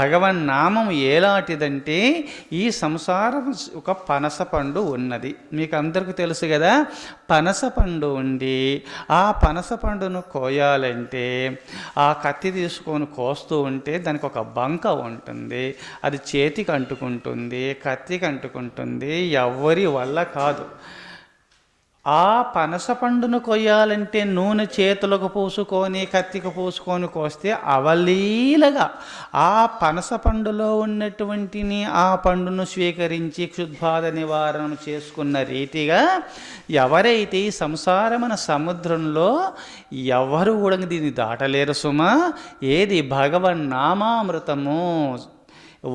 భగవన్నామం ఎలాంటిదంటే ఈ సంసారం ఒక పనస పండు ఉన్నది. మీకు అందరికీ తెలుసు కదా. పనస పండు ఉండి ఆ పనస పండును కోయాలంటే ఆ కత్తి తీసుకొని కోస్తూ ఉంటే దానికి ఒక బంక ఉంటుంది. అది చేతికి అంటుకుంటుంది, కత్తికి అంటుకుంటుంది. ఎవ్వరి వల్ల కాదు. ఆ పనస పండును కొయ్యాలంటే నూనె చేతులకు పూసుకొని కత్తికి పూసుకొని కోస్తే అవలీలగా ఆ పనస పండులో ఉన్నటువంటిని ఆ పండును స్వీకరించి క్షుద్బాధ నివారణ చేసుకున్న రీతిగా ఎవరైతే ఈ సంసారమైన సముద్రంలో ఎవరు కూడా దీన్ని దాటలేరు సుమా. ఏది భగవన్నామామృతము,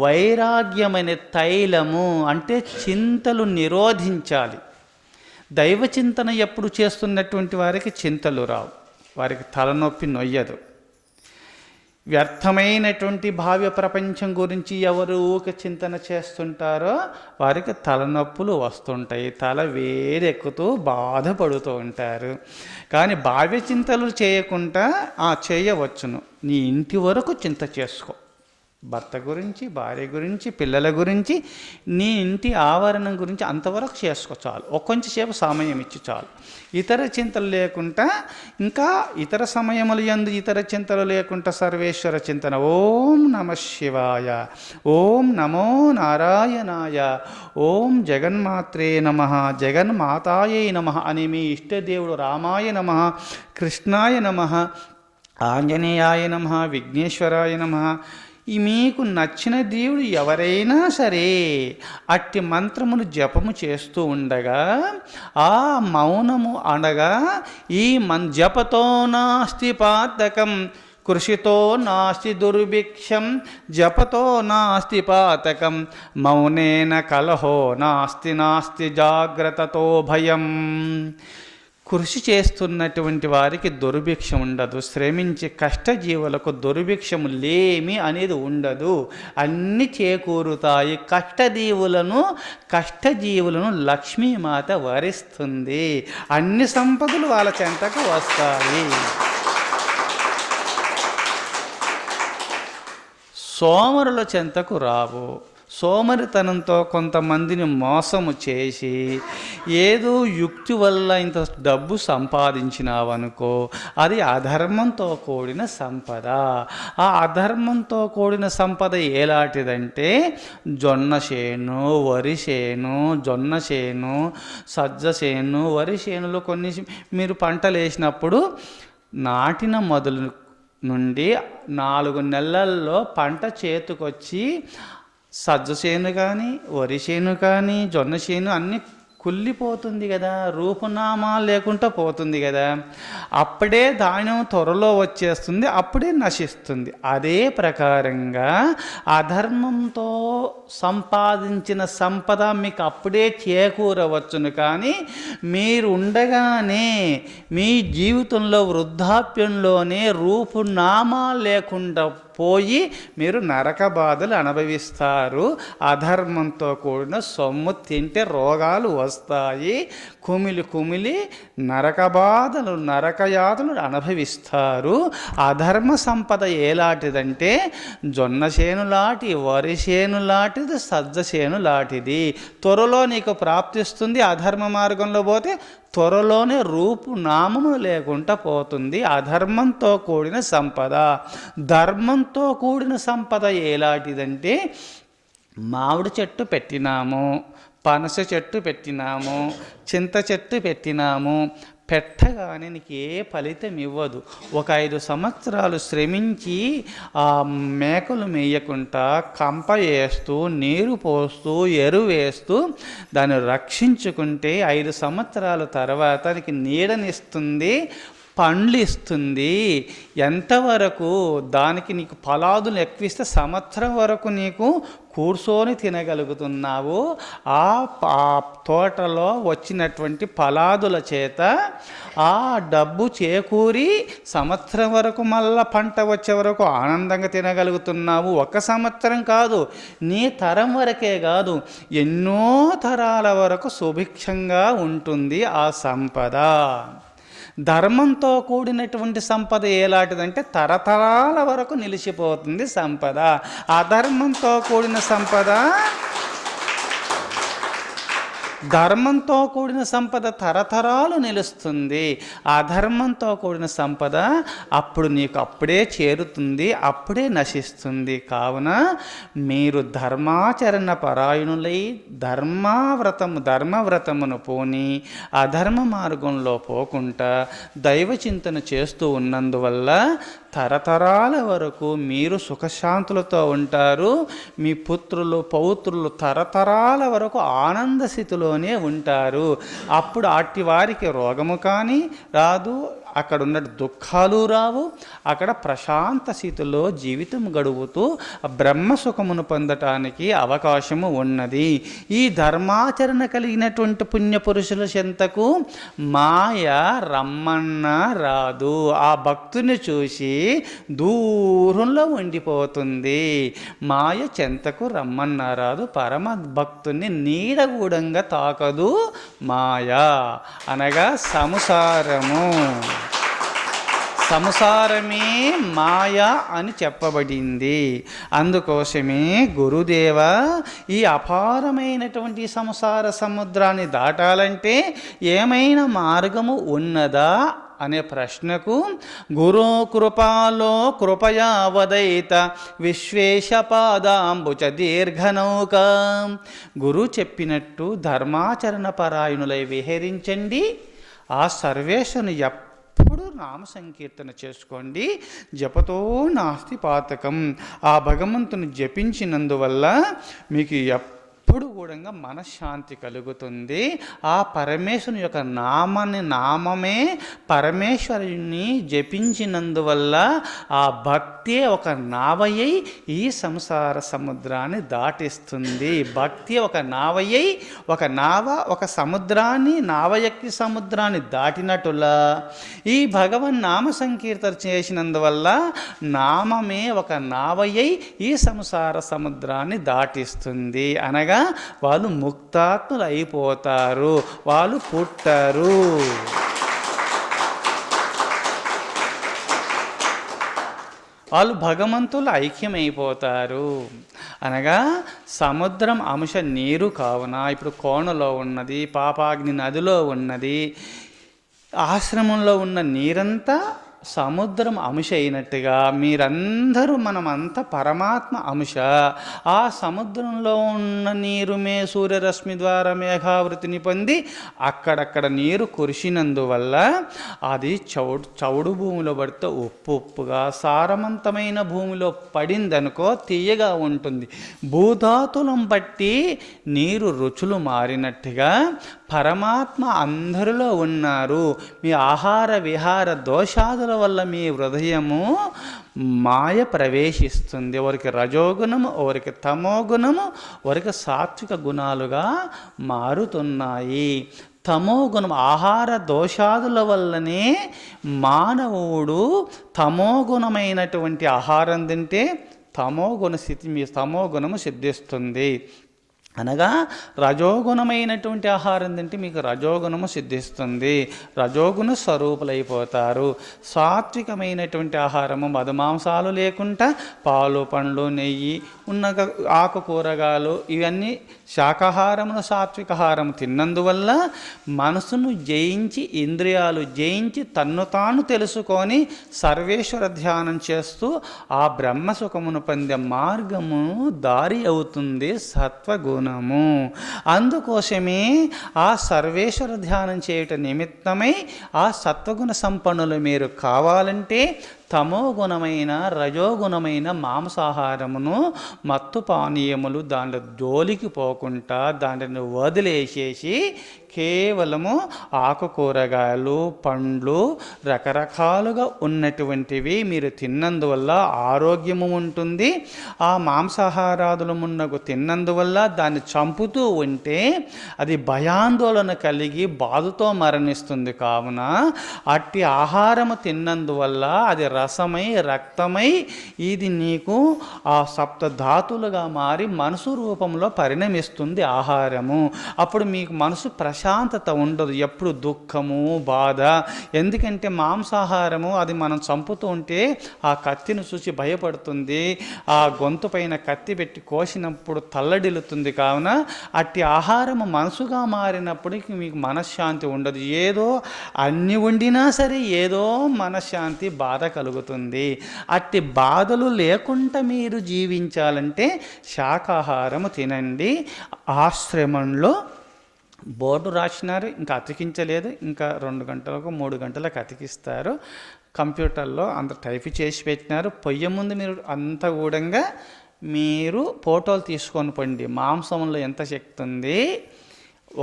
వైరాగ్యమైన తైలము అంటే చింతలు నిరోధించాలి. దైవ చింతన ఎప్పుడు చేస్తున్నటువంటి వారికి చింతలు రావు, వారికి తలనొప్పి నొయ్యదు. వ్యర్థమైనటువంటి భావ్య ప్రపంచం గురించి ఎవరు ఊక చింతన చేస్తుంటారో వారికి తలనొప్పులు వస్తుంటాయి, తల వేడెక్కుతూ బాధపడుతూ ఉంటారు. కానీ భావ్య చింతలు చేయకుండా చేయవచ్చును. నీ ఇంటి వరకు చింత చేసుకో. భర్త గురించి, భార్య గురించి, పిల్లల గురించి, నీ ఇంటి ఆవరణం గురించి అంతవరకు చేసుకో చాలు. కొంచెంసేపు సమయం ఇచ్చి చాలు. ఇతర చింతలు లేకుండా, ఇంకా ఇతర సమయములు యందు ఇతర చింతలు లేకుండా సర్వేశ్వర చింతన. ఓం నమ శివాయ, ఓం నమో నారాయణాయ, ఓం జగన్మాత్రే నమ, జగన్మాతాయై నమ అని మీ ఇష్టదేవుడు రామాయ నమ, కృష్ణాయ నమ, ఆంజనేయాయ నమ, విఘ్నేశ్వరాయ నమ, ఈ మీకు నచ్చిన దేవుడు ఎవరైనా సరే అట్టి మంత్రమును జపము చేస్తూ ఉండగా ఆ మౌనము అనగా ఈ జపతో నాస్తి పాతకం, కృషితో నాస్తి దుర్భిక్షం, జపతో నాస్తి పాతకం, మౌనేన కలహో నాస్తి నాస్తి జాగ్రత్తతో భయం. కృషి చేస్తున్నటువంటి వారికి దుర్భిక్షం ఉండదు. శ్రమించి కష్టజీవులకు దుర్భిక్షము లేమి అనేది ఉండదు. అన్నీ చేకూరుతాయి. కష్టజీవులను లక్ష్మీమాత వరిస్తుంది. అన్ని సంపదలు వాళ్ళ చెంతకు వస్తాయి. సోమరుల చెంతకు రావు. సోమరితనంతో కొంతమందిని మోసము చేసి ఏదో యుక్తి వల్ల ఇంత డబ్బు సంపాదించినావనుకో, అది అధర్మంతో కూడిన సంపద. ఆ అధర్మంతో కూడిన సంపద ఎలాంటిదంటే జొన్న చేను, వరి చేను, జొన్న చేను, సజ్జ చేను, వరి చేనులో కొన్ని మీరు పంటలు వేసినప్పుడు నాటిన మొదలు నుండి 4 నెలల్లో పంట చేతికొచ్చి సజ్జ చేను కానీ, వరి చేను కానీ, జొన్న చేను అన్నీ కుళ్ళిపోతుంది కదా, రూపునామా లేకుండా పోతుంది కదా. అప్పుడే ధాన్యం త్వరలో వచ్చేస్తుంది, అప్పుడే నశిస్తుంది. అదే ప్రకారంగా అధర్మంతో సంపాదించిన సంపద మీకు అప్పుడే చేకూరవచ్చును. కానీ మీరు ఉండగానే మీ జీవితంలో వృద్ధాప్యంలోనే రూపునామా లేకుండా పోయి మీరు నరక బాధలు అనుభవిస్తారు. అధర్మంతో కూడిన సొమ్ము తింటే రోగాలు వస్తాయి. కుమిలి నరక బాధలు, నరకయాతలు అనుభవిస్తారు. అధర్మ సంపద ఎలాంటిదంటే జొన్న చేను లాంటి, వరి చేను లాంటిది, సజ్జ చేను లాంటిది. త్వరలో నీకు ప్రాప్తిస్తుంది. అధర్మ మార్గంలో పోతే త్వరలోనే రూపునామము లేకుండా పోతుంది. అధర్మంతో కూడిన సంపద. ధర్మంతో కూడిన సంపద ఎలాంటిదంటే మామిడి చెట్టు పెట్టినాము, పనస చెట్టు పెట్టినాము, చింత చెట్టు పెట్టినాము, పెట్టగానే నీకు ఏ ఫలితం ఇవ్వదు. ఒక 5 సంవత్సరాలు శ్రమించి ఆ మేకలు మేయకుండా కంప వేస్తూ, నీరు పోస్తూ, ఎరువు వేస్తూ దాన్ని రక్షించుకుంటే 5 సంవత్సరాల తర్వాత నీకు నీడనిస్తుంది, పండ్లు ఇస్తుంది. ఎంతవరకు దానికి నీకు ఫలాదులు ఎక్కువిస్తే సంవత్సరం వరకు నీకు కూర్చొని తినగలుగుతున్నావు. ఆ తోటలో వచ్చినటువంటి ఫలాదుల చేత ఆ డబ్బు చేకూరి సంవత్సరం వరకు మళ్ళా పంట వచ్చే వరకు ఆనందంగా తినగలుగుతున్నావు. 1 సంవత్సరం కాదు, నీ తరం వరకే కాదు, ఎన్నో తరాల వరకు సుభిక్షంగా ఉంటుంది ఆ సంపద. ధర్మంతో కూడినటువంటి సంపద ఎలాంటిదంటే తరతరాల వరకు నిలిచిపోతుంది సంపద. అధర్మంతో కూడిన సంపద, ధర్మంతో కూడిన సంపద తరతరాలు నిలుస్తుంది. అధర్మంతో కూడిన సంపద అప్పుడు నీకు అప్పుడే చేరుతుంది, అప్పుడే నశిస్తుంది. కావున మీరు ధర్మాచరణ పరాయణులై ధర్మవ్రతమును పోని అధర్మ మార్గంలో పోకుండా దైవ చింతన చేస్తూ ఉన్నందువల్ల తరతరాల వరకు మీరు సుఖశాంతులతో ఉంటారు. మీ పుత్రులు పౌత్రులు తరతరాల వరకు ఆనంద స్థితిలోనే ఉంటారు. అప్పుడు అట్టి వారికి రోగము కానీ రాదు, అక్కడ ఉన్న దుఃఖాలు రావు. అక్కడ ప్రశాంత స్థితిలో జీవితం గడుపుతూ బ్రహ్మసుఖమును పొందటానికి అవకాశము ఉన్నది. ఈ ధర్మాచరణ కలిగినటువంటి పుణ్యపురుషుల చెంతకు మాయ రమ్మన్న రాదు. ఆ భక్తుని చూసి దూరంలో ఉండిపోతుంది. మాయ చెంతకు రమ్మన్న రాదు. పరమ భక్తుని నీడగూడంగా తాకదు మాయ, అనగా సంసారము. సంసారమే మాయ అని చెప్పబడింది. అందుకోసమే గురుదేవ ఈ అపారమైనటువంటి సంసార సముద్రాన్ని దాటాలంటే ఏమైనా మార్గము ఉన్నదా అనే ప్రశ్నకు గురు కృపాలో కృపయా వదైత విశ్వేశపాదాంబుచ దీర్ఘనౌక, గురు చెప్పినట్టు ధర్మాచరణ పరాయణులై విహరించండి. ఆ సర్వేశ్వరుని ఎప్పుడు నామ సంకీర్తన చేసుకోండి. జపతో నాస్తి పాతకం. ఆ భగవంతుని జపించినందువల్ల మీకు ఎప్పుడు కూడా మనశ్శాంతి కలుగుతుంది. ఆ పరమేశ్వరుని యొక్క నామమే పరమేశ్వరుని జపించినందువల్ల ఆ భక్తి ఒక నావయ్యి ఈ సంసార సముద్రాన్ని దాటిస్తుంది. భక్తి ఒక నావయ్యి, ఒక నావ ఒక సముద్రాన్ని నావయక్కి సముద్రాన్ని దాటినట్టులా ఈ భగవన్ నామ సంకీర్తన చేసినందువల్ల నామమే ఒక నావయ్యి ఈ సంసార సముద్రాన్ని దాటిస్తుంది. అనగా వాళ్ళు ముక్తాత్ములు అయిపోతారు, వాళ్ళు పుట్టరు. వాళ్ళు భగవంతులు ఐక్యమైపోతారు. అనగా సముద్రం అంశ నీరు కావున ఇప్పుడు కోణలో ఉన్నది, పాపాగ్ని నదిలో ఉన్నది, ఆశ్రమంలో ఉన్న నీరంతా సముద్రం అంశ అయినట్టుగా మీరందరూ మనమంతా పరమాత్మ అంశ. ఆ సముద్రంలో ఉన్న నీరుమే సూర్యరశ్మి ద్వారా మేఘావృతిని పొంది అక్కడక్కడ నీరు కురిసినందువల్ల అది చౌడు భూమిలో పడితే ఉప్పుగా, సారవంతమైన భూమిలో పడిందనుకో తీయగా ఉంటుంది. భూధాతులం బట్టి నీరు రుచులు మారినట్టుగా పరమాత్మ అందరిలో ఉన్నారు. మీ ఆహార విహార దోషాదుల వల్ల మీ హృదయము మాయ ప్రవేశిస్తుంది. ఒకరికి రజోగుణము, ఒకరికి తమోగుణము, ఒకరికి సాత్విక గుణాలుగా మారుతున్నాయి. తమోగుణం ఆహార దోషాదుల వల్లనే మానవుడు తమోగుణమైనటువంటి ఆహారం తింటే తమోగుణము సిద్ధిస్తుంది. అనగా రజోగుణమైనటువంటి ఆహారం తింటే మీకు రజోగుణము సిద్ధిస్తుంది, రజోగుణ స్వరూపులైపోతారు. సాత్వికమైనటువంటి ఆహారము మధుమాంసాలు లేకుండా పాలు, పండ్లు, నెయ్యి, ఉన్న ఆకుకూరగాయలు ఇవన్నీ శాకాహారమును సాత్వికాహారము తిన్నందువల్ల మనసును జయించి, ఇంద్రియాలు జయించి తన్ను తాను తెలుసుకొని సర్వేశ్వర ధ్యానం చేస్తూ ఆ బ్రహ్మసుఖమును పొందే మార్గము దారి అవుతుంది సత్వగుణము. అందుకోసమే ఆ సర్వేశ్వర ధ్యానం చేయట నిమిత్తమై ఆ సత్వగుణ సంపన్నులు మీరు కావాలంటే తమోగుణమైన రజోగుణమైన మాంసాహారమును, మత్తు పానీయములు దాంట్లో జోలికి పోకుండా దాంట్ని వదిలేసేసి కేవలము ఆకుకూరగాయలు, పండ్లు, రకరకాలుగా ఉన్నటువంటివి మీరు తిన్నందువల్ల ఆరోగ్యము ఉంటుంది. ఆ మాంసాహారాదులు మున్నగు తిన్నందువల్ల దాన్ని చంపుతూ ఉంటే అది భయాందోళన కలిగి బాధతో మరణిస్తుంది. కావున అట్టి ఆహారము తిన్నందువల్ల అది రసమై రక్తమై ఇది నీకు ఆ సప్తధాతులుగా మారి మనసు రూపంలో పరిణమిస్తుంది ఆహారము. అప్పుడు మీకు మనసు ప్రశాంతత ఉండదు, ఎప్పుడు దుఃఖము బాధ. ఎందుకంటే మాంసాహారము అది మనం చంపుతూ ఉంటే ఆ కత్తిని చూసి భయపడుతుంది, ఆ గొంతు పైన కత్తి పెట్టి కోసినప్పుడు తల్లడిల్లుతుంది. కావున అట్టి ఆహారము మనసుగా మారినప్పటికీ మీకు మనశ్శాంతి ఉండదు. ఏదో అన్ని ఉండినా సరే ఏదో మనశ్శాంతి బాధ కలుగుతుంది. అట్టి బాధలు లేకుండా మీరు జీవించాలంటే శాకాహారము తినండి. ఆశ్రమంలో బోర్డు రాసినారు, ఇంకా అతికించలేదు, ఇంకా 2 గంటలకు 3 గంటలకు అతికిస్తారు. కంప్యూటర్లో అంత టైప్ చేసి పెట్టినారు. పొయ్యి ముందు మీరు అంత గూడంగా మీరు ఫోటోలు తీసుకొని పండి. మాంసంలో ఎంత శక్తి ఉంది,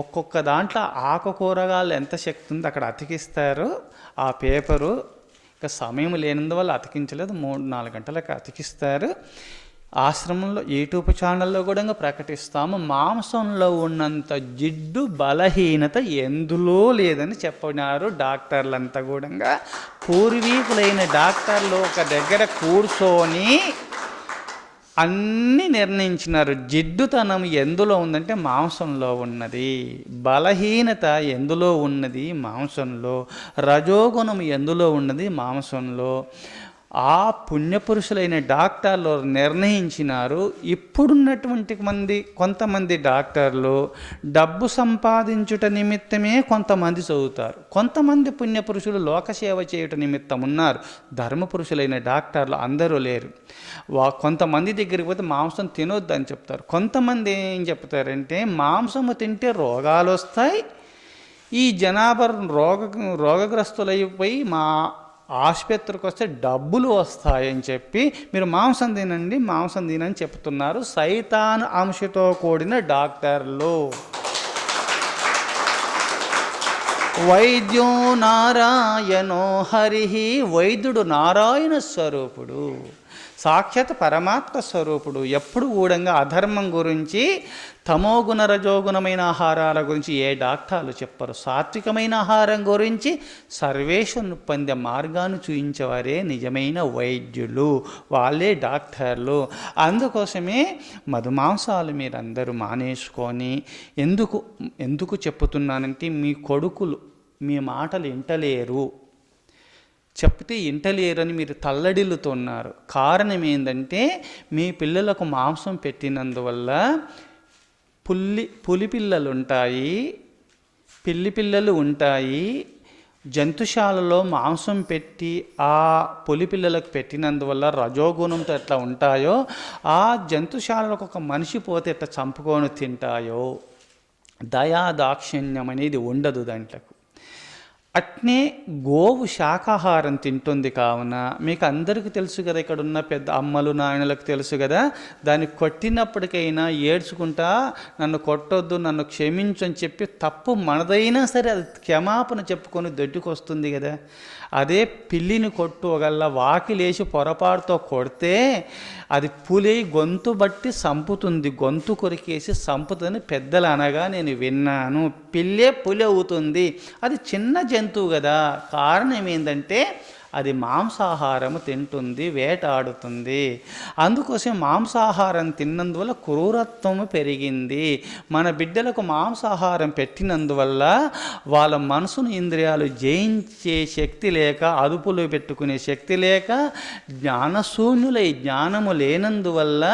ఒక్కొక్క దాంట్లో ఆకుకూరగాయలు ఎంత శక్తి ఉంది అక్కడ అతికిస్తారు. ఆ పేపరు ఇంకా సమయం లేనందువల్ల అతికించలేదు, 3-4 గంటలకు అతికిస్తారు. ఆశ్రమంలో యూట్యూబ్ ఛానల్లో కూడా ప్రకటిస్తాము. మాంసంలో ఉన్నంత జిడ్డు బలహీనత ఎందులో లేదని చెప్పినారు డాక్టర్లంతా కూడా. పూర్వీకులైన డాక్టర్లు ఒక దగ్గర కూర్చొని అన్నీ నిర్ణయించినారు. జిడ్డుతనం ఎందులో ఉందంటే మాంసంలో ఉన్నది, బలహీనత ఎందులో ఉన్నది మాంసంలో, రజోగుణం ఎందులో ఉన్నది మాంసంలో. ఆ పుణ్యపురుషులైన డాక్టర్లు నిర్ణయించినారు. ఇప్పుడున్నటువంటి కొంతమంది డాక్టర్లు డబ్బు సంపాదించుట నిమిత్తమే కొంతమంది చదువుతారు. కొంతమంది పుణ్యపురుషులు లోకసేవ చేయుట నిమిత్తం ఉన్నారు. ధర్మపురుషులైన డాక్టర్లు అందరూ లేరు. కొంతమంది దగ్గరికి పోతే మాంసం తినొద్దు అని చెప్తారు. కొంతమంది ఏం చెప్తారంటే మాంసము తింటే రోగాలు వస్తాయి, ఈ జనాభా రోగగ్రస్తులైపోయి మా ఆసుపత్రికి వస్తే డబ్బులు వస్తాయని చెప్పి మీరు మాంసం తినండి మాంసం తినని చెప్తున్నారు సైతాన్ అంశతో కూడిన డాక్టర్లు. వైద్యో నారాయణో హరి, వైద్యుడు నారాయణ స్వరూపుడు, సాక్షాత్ పరమాత్మ స్వరూపుడు. ఎప్పుడు కూడా అధర్మం గురించి తమోగుణ రజోగుణమైన ఆహారాల గురించి ఏ డాక్టర్లు చెప్పరు. సాత్వికమైన ఆహారం గురించి సర్వేశ్వరుని పొందే మార్గాన్ని చూపించేవారే నిజమైన వైద్యులు, వాళ్ళే డాక్టర్లు. అందుకోసమే మధుమాంసాలు మీరందరూ మానేసుకొని, ఎందుకు చెప్పుతున్నానంటే మీ కొడుకులు మీ మాటలు వింటలేరు, చెప్తే ఇంటలేరని మీరు తల్లడిల్లుతున్నారు. కారణం ఏంటంటే మీ పిల్లలకు మాంసం పెట్టినందువల్ల పులి పిల్లలు ఉంటాయి, పిల్లి పిల్లలు ఉంటాయి. జంతుశాలలో మాంసం పెట్టి ఆ పులి పిల్లలకు పెట్టినందువల్ల రజోగుణంతో ఎట్లా ఉంటాయో, ఆ జంతుశాలకు ఒక మనిషి పోతే ఎట్లా చంపుకొని తింటాయో, దయా దాక్షిణ్యం అనేది ఉండదు దాంట్లకు. అట్నే గోవు శాకాహారం తింటుంది. కావున మీకు అందరికీ తెలుసు కదా, ఇక్కడ ఉన్న పెద్ద అమ్మలు నాయనలకు తెలుసు కదా, దాన్ని కొట్టినప్పటికైనా ఏడ్చుకుంటా నన్ను కొట్టొద్దు నన్ను క్షమించు అని చెప్పి తప్పు మనదైనా సరే అది క్షమాపణ చెప్పుకొని దొడ్డుకొస్తుంది కదా. అదే పిల్లిని కొట్టుగల్ల వాకిలేసి పొరపాటుతో కొడితే అది పులి గొంతు బట్టి సంపుతుంది, గొంతు కొరికేసి సంపుతుందని పెద్దలు అనగా నేను విన్నాను. పిల్లే పులి అవుతుంది, అది చిన్న జంతువు కదా. కారణం ఏంటంటే అది మాంసాహారము తింటుంది, వేటాడుతుంది. అందుకోసం మాంసాహారం తిన్నందువల్ల క్రూరత్వము పెరిగింది. మన బిడ్డలకు మాంసాహారం పెట్టినందువల్ల వాళ్ళ మనసును ఇంద్రియాలు జయించే శక్తి లేక, అదుపులో పెట్టుకునే శక్తి లేక జ్ఞానశూన్యులై జ్ఞానము లేనందువల్ల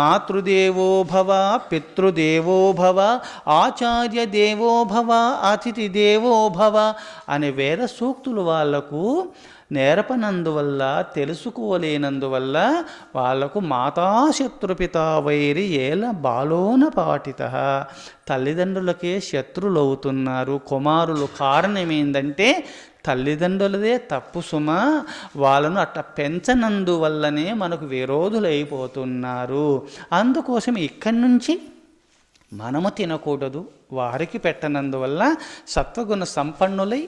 మాతృదేవో భవ, పితృదేవో భవ, ఆచార్య దేవో భవ, అతిథి దేవో భవ అనే వేద సూక్తులు వాళ్లకు నేర్పనందువల్ల, తెలుసుకోలేనందువల్ల వాళ్లకు మాతాశత్రుపిత వైరి ఏల బాలోన పాటిత, తల్లిదండ్రులకే శత్రులవుతున్నారు కుమారులు. కారణం ఏంటంటే తల్లిదండ్రులదే తప్పు సుమ, వాళ్ళను అట్లా పెంచనందువల్లనే మనకు విరోధులైపోతున్నారు. అందుకోసం ఇక్కడి నుంచి మనము తినకూడదు, వారికి పెట్టనందువల్ల సత్వగుణ సంపన్నులై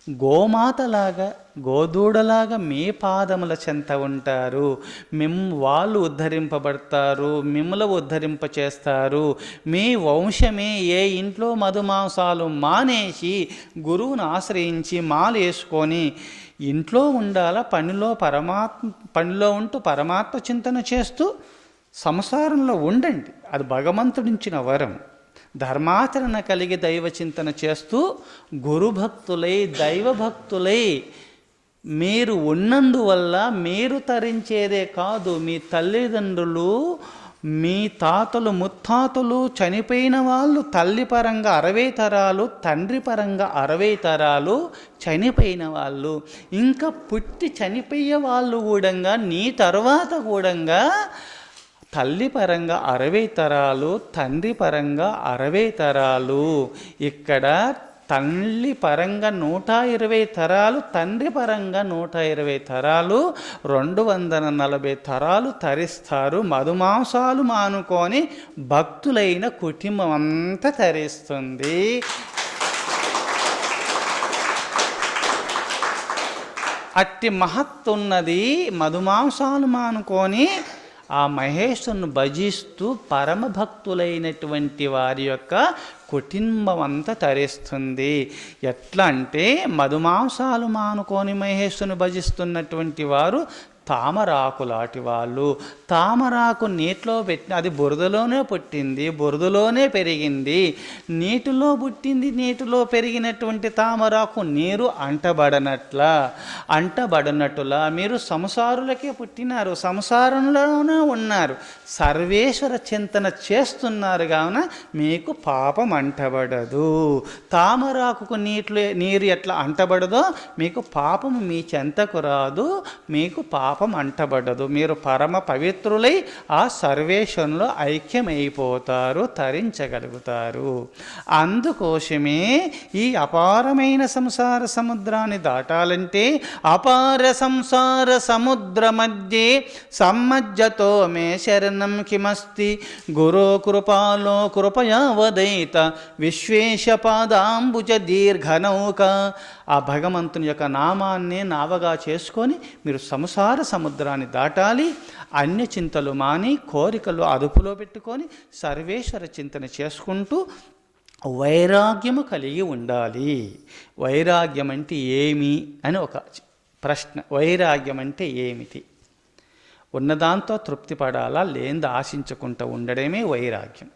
గోమాతలాగా గోదూడలాగా మీ పాదముల చెంత ఉంటారు. వాళ్ళు ఉద్ధరింపబడతారు, మిమ్మల్ని ఉద్ధరింప చేస్తారు. మీ వంశమే ఏ ఇంట్లో మధుమాంసాలు మానేసి గురువును ఆశ్రయించి మాలేసుకొని ఇంట్లో ఉండాల, పనిలో ఉంటూ పరమాత్మ చింతన చేస్తూ సంసారంలో ఉండండి. అది భగవంతుడిచ్చిన వరం. ధర్మాచరణ కలిగి దైవ చింతన చేస్తూ గురుభక్తులై దైవభక్తులై మీరు ఉన్నందువల్ల మీరు తరించేదే కాదు, మీ తల్లిదండ్రులు, మీ తాతలు ముత్తాతలు చనిపోయిన వాళ్ళు తల్లి పరంగా 60 తరాలు, తండ్రి పరంగా 60 తరాలు చనిపోయిన వాళ్ళు, ఇంకా పుట్టి చనిపోయే వాళ్ళు కూడా నీ తర్వాత కూడా తల్లి పరంగా 60 తరాలు, తండ్రి పరంగా 60 తరాలు. ఇక్కడ తల్లి పరంగా 120 తరాలు, తండ్రి పరంగా 120 తరాలు, 240 తరాలు తరిస్తారు. మధుమాంసాలు మానుకొని భక్తులైన కుటుంబం అంతా తరిస్తుంది. అట్టి మహత్తున్నది మధుమాంసాలు మానుకొని ఆ మహేశ్వరుని భజిస్తూ పరమభక్తులైనటువంటి వారి యొక్క కుటుంబం అంతా తరిస్తుంది. ఎట్లా అంటే మధుమాంసాలు మానుకొని మహేశ్వరుని భజిస్తున్నటువంటి వారు తామరాకు లాంటి వాళ్ళు. తామరాకు నీటిలో పెట్టి అది బురదలోనే పుట్టింది, బురదలోనే పెరిగింది. నీటిలో పుట్టింది, నీటిలో పెరిగినటువంటి తామరాకు నీరు అంటబడనట్లా మీరు సంసారులకే పుట్టినారు, సంసారంలోనే ఉన్నారు, సర్వేశ్వర చింతన చేస్తున్నారు కావున మీకు పాపం అంటబడదు. తామరాకు నీరు ఎట్లా అంటబడదో మీకు పాపము మీ చెంతకు రాదు, మీకు పాపం అంటబడదు. మీరు పరమ పవిత్రులై ఆ సర్వేశ్వరంలో ఐక్యమైపోతారు, తరించగలుగుతారు. అందుకోసమే ఈ అపారమైన సంసార సముద్రాన్ని దాటాలంటే అపార సంసార సముద్ర మధ్యే సమ్మజ్జతో మే శరణం కిమస్తి గురో కృపాలో కృపయా వదైత విశ్వేశ పాదాంబుజ దీర్ఘనౌక. ఆ భగవంతుని యొక్క నామాన్ని నావగా చేసుకొని మీరు సంసార సముద్రాన్ని దాటాలి. అన్య చింతలు మాని కోరికలు అదుపులో పెట్టుకొని సర్వేశ్వర చింతన చేసుకుంటూ వైరాగ్యము కలిగి ఉండాలి. వైరాగ్యం అంటే ఏమి అని ఒక ప్రశ్న. వైరాగ్యం అంటే ఏమిటి? ఉన్నదాంతో తృప్తి పడాలా, లేనిది ఆశించకుండా ఉండడమే వైరాగ్యం.